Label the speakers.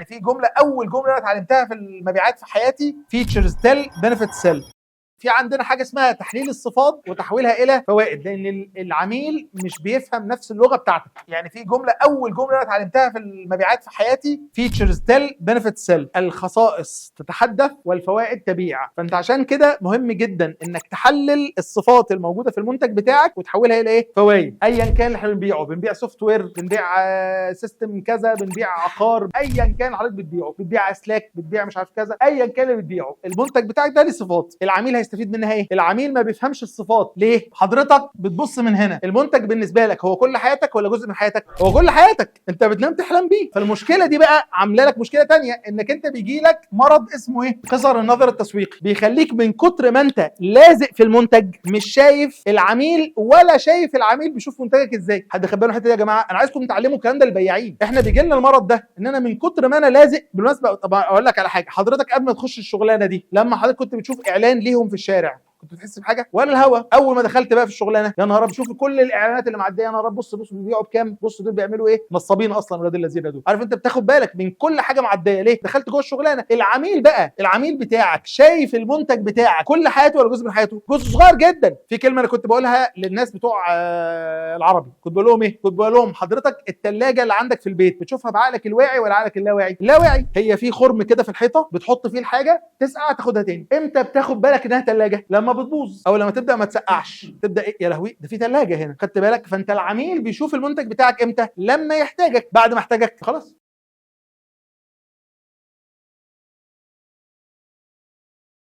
Speaker 1: يعني في جمله، اول جمله انا اتعلمتها في المبيعات في حياتي، فيتشرز تيل بنفيت سيل. في عندنا حاجه اسمها تحليل الصفات وتحويلها الى فوائد، لان العميل مش بيفهم نفس اللغه بتاعتك. يعني في جمله، اول جمله انا اتعلمتها في المبيعات في حياتي، فيتشرز تيل بنفيت سيل، الخصائص تتحدث والفوائد تبيع. فانت عشان كده مهم جدا انك تحلل الصفات الموجوده في المنتج بتاعك وتحولها الى ايه؟ فوائد. ايا كان اللي احنا بنبيعه، بنبيع سوفت وير، بنبيع سيستم كذا، بنبيع عقار، ايا كان حضرتك بتبيعه، بتبيع اسلاك، بتبيع مش عارف كذا، ايا كان اللي بتبيعه، المنتج بتاعك ده ليه صفات. العميل هيستفيد منها ايه؟ العميل ما بيفهمش الصفات. ليه؟ حضرتك بتبص من هنا، المنتج بالنسبه لك هو كل حياتك ولا جزء من حياتك؟ هو كل حياتك، انت بتنام تحلم بيه. فالمشكله دي بقى عامله لك مشكله ثانيه، انك انت بيجي لك مرض اسمه ايه؟ قصر النظر التسويقي، بيخليك من كتر ما انت لازق في المنتج مش شايف العميل، ولا شايف العميل بيشوف منتجك ازاي. حد خد باله الحته دي يا جماعه؟ انا عايزكم تتعلموا الكلام ده للبياعين. احنا بيجي لنا المرض ده ان انا من كتر ما انا لازق. بالمناسبه طب اقول لك على حاجه، حضرتك قبل ما تخش الشغلانه دي، لما حضرتك كنت بتشوف اعلان ليهم في الشارع، كنت بتحس بحاجه ولا الهوا؟ اول ما دخلت بقى في الشغلانه، يا نهار ابيض، شوف كل الاعلانات اللي معديه، يا نهار ابيض، بص بص بيبيعوا بكام، بص دول بيعملوا ايه، نصابين اصلا ولاد الذين دول. عارف انت بتاخد بالك من كل حاجه معديه ليه؟ دخلت جوه الشغلانه. العميل بقى، العميل بتاعك شايف المنتج بتاعك كل حياته ولا جزء من حياته؟ جزء صغير جدا. في كلمه انا كنت بقولها للناس بتوع العربي، كنت بقول لهم ايه؟ كنت بقول لهم حضرتك الثلاجه اللي عندك في البيت بتشوفها بعقلك الواعي ولا عقلك اللاواعي؟ اللاواعي. هي في خرم كده في الحيطه بتحط فيه الحاجه، تسقع تاخدها تاني. امتى بتاخد بالك انها ثلاجه؟ لما بتبوظ او لما تبدا ما تسقعش، تبدا ايه؟ يا لهوي، ده في ثلاجه هنا. خدت بالك؟ فانت العميل بيشوف المنتج بتاعك امتى؟ لما يحتاجك. بعد ما احتاجك خلاص